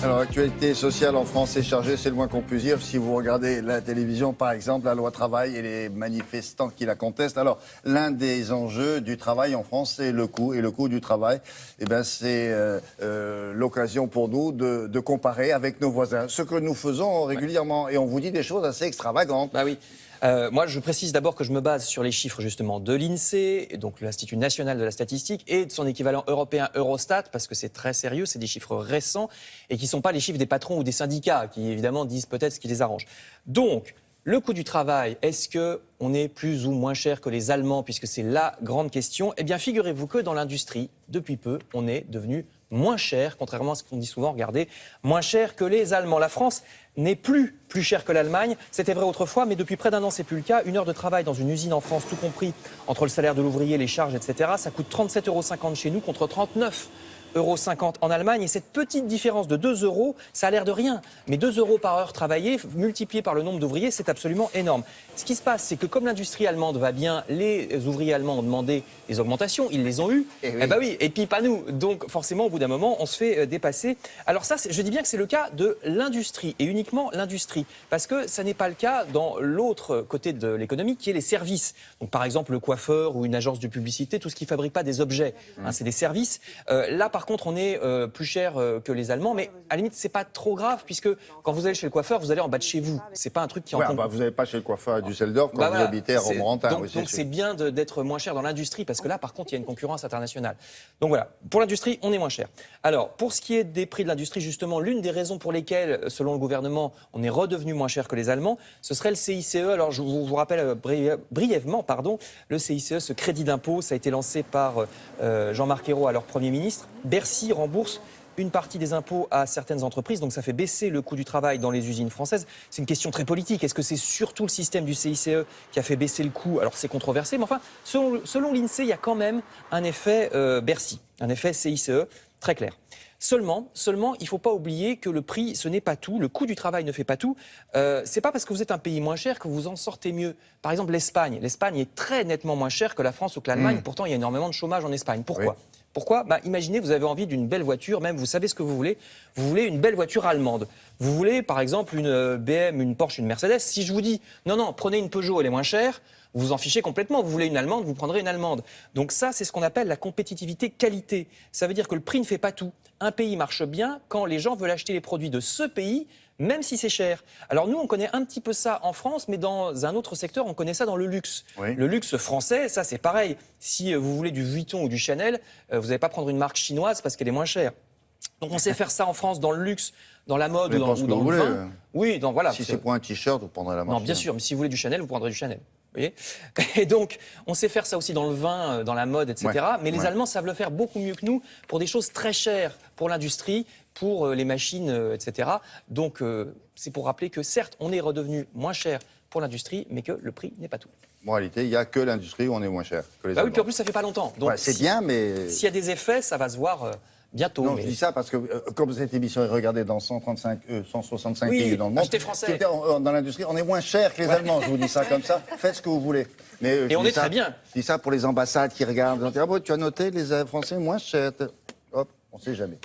Alors, l'actualité sociale en France est chargée, c'est le moins qu'on puisse dire. Si vous regardez la télévision, par exemple, la loi travail et les manifestants qui la contestent. Alors, l'un des enjeux du travail en France, c'est le coût. Et le coût du travail, c'est l'occasion pour nous de comparer avec nos voisins. Ce que nous faisons régulièrement. Et on vous dit des choses assez extravagantes. Bah oui. Moi, je précise d'abord que je me base sur les chiffres justement de l'INSEE, donc l'Institut national de la statistique, et de son équivalent européen Eurostat, parce que c'est très sérieux, c'est des chiffres récents, et qui ne sont pas les chiffres des patrons ou des syndicats, qui évidemment disent peut-être ce qui les arrange. Donc, le coût du travail, est-ce qu'on est plus ou moins cher que les Allemands, puisque c'est la grande question? Eh bien, figurez-vous que dans l'industrie, depuis peu, on est devenu moins cher, contrairement à ce qu'on dit souvent, regardez, moins cher que les Allemands. La France n'est plus cher que l'Allemagne. C'était vrai autrefois, mais depuis près d'un an, c'est plus le cas. Une heure de travail dans une usine en France, tout compris, entre le salaire de l'ouvrier, les charges, etc., ça coûte 37,50 € chez nous contre 39,50 € en Allemagne. Et cette petite différence de 2 €, ça a l'air de rien. Mais 2 € par heure travaillée, multiplié par le nombre d'ouvriers, c'est absolument énorme. Ce qui se passe, c'est que comme l'industrie allemande va bien, les ouvriers allemands ont demandé des augmentations, ils les ont eues. Et puis pas nous. Donc forcément, au bout d'un moment, on se fait dépasser. Alors ça, je dis bien que c'est le cas de l'industrie, et uniquement l'industrie. Parce que ça n'est pas le cas dans l'autre côté de l'économie, qui est les services. Donc par exemple, le coiffeur ou une agence de publicité, tout ce qui ne fabrique pas des objets, c'est des services. Là, par contre, on est plus cher que les Allemands, mais à la limite, c'est pas trop grave, puisque quand vous allez chez le coiffeur, vous allez en bas de chez vous. C'est pas un truc qui en compte. Vous n'allez pas chez le coiffeur à Düsseldorf quand vous habitez à Romorantin. Donc c'est bien d'être moins cher dans l'industrie, parce que là, par contre, il y a une concurrence internationale. Donc voilà, pour l'industrie, on est moins cher. Alors, pour ce qui est des prix de l'industrie, justement, l'une des raisons pour lesquelles, selon le gouvernement, on est redevenu moins cher que les Allemands, ce serait le CICE. Alors, je vous rappelle brièvement, le CICE, ce crédit d'impôt, ça a été lancé par Jean-Marc Ayrault, alors Premier ministre. Bercy rembourse une partie des impôts à certaines entreprises, donc ça fait baisser le coût du travail dans les usines françaises. C'est une question très politique. Est-ce que c'est surtout le système du CICE qui a fait baisser le coût? Alors c'est controversé, mais enfin, selon l'INSEE, il y a quand même un effet Bercy, un effet CICE très clair. Seulement, il ne faut pas oublier que le prix, ce n'est pas tout. Le coût du travail ne fait pas tout. C'est pas parce que vous êtes un pays moins cher que vous en sortez mieux. Par exemple, l'Espagne. L'Espagne est très nettement moins chère que la France ou que l'Allemagne. Pourtant, il y a énormément de chômage en Espagne. Pourquoi ? Pourquoi ? Imaginez, vous avez envie d'une belle voiture, même vous savez ce que vous voulez. Vous voulez une belle voiture allemande. Vous voulez, par exemple, une BM, une Porsche, une Mercedes. Si je vous dis, non, prenez une Peugeot, elle est moins chère, vous vous en fichez complètement. Vous voulez une allemande, vous prendrez une allemande. Donc ça, c'est ce qu'on appelle la compétitivité qualité. Ça veut dire que le prix ne fait pas tout. Un pays marche bien quand les gens veulent acheter les produits de ce pays, même si c'est cher. Alors nous, on connaît un petit peu ça en France, mais dans un autre secteur, on connaît ça dans le luxe. Oui. Le luxe français, ça c'est pareil. Si vous voulez du Vuitton ou du Chanel, vous n'allez pas prendre une marque chinoise parce qu'elle est moins chère. Donc on sait faire ça en France dans le luxe, dans la mode ou dans le vin. Oui, voilà. Si c'est pour un t-shirt, vous prendrez la marque. Non, bien sûr, mais si vous voulez du Chanel, vous prendrez du Chanel. Vous voyez ? Et donc, on sait faire ça aussi dans le vin, dans la mode, etc. Mais les Allemands savent le faire beaucoup mieux que nous pour des choses très chères pour l'industrie, pour les machines, etc. Donc, c'est pour rappeler que certes, on est redevenu moins cher pour l'industrie, mais que le prix n'est pas tout. En réalité, il n'y a que l'industrie où on est moins cher que les Allemands. Oui, puis en plus, ça fait pas longtemps. Donc, c'est bien, mais... S'il y a des effets, ça va se voir... bientôt. Non, je dis ça parce que, comme cette émission est regardée dans 165 pays dans le monde, français. Dans l'industrie, on est moins cher que les Allemands, je vous dis ça comme ça. Faites ce que vous voulez. Mais, et on est très bien. Je dis ça pour les ambassades qui regardent. Tu as noté, les Français moins chers. Hop, on ne sait jamais.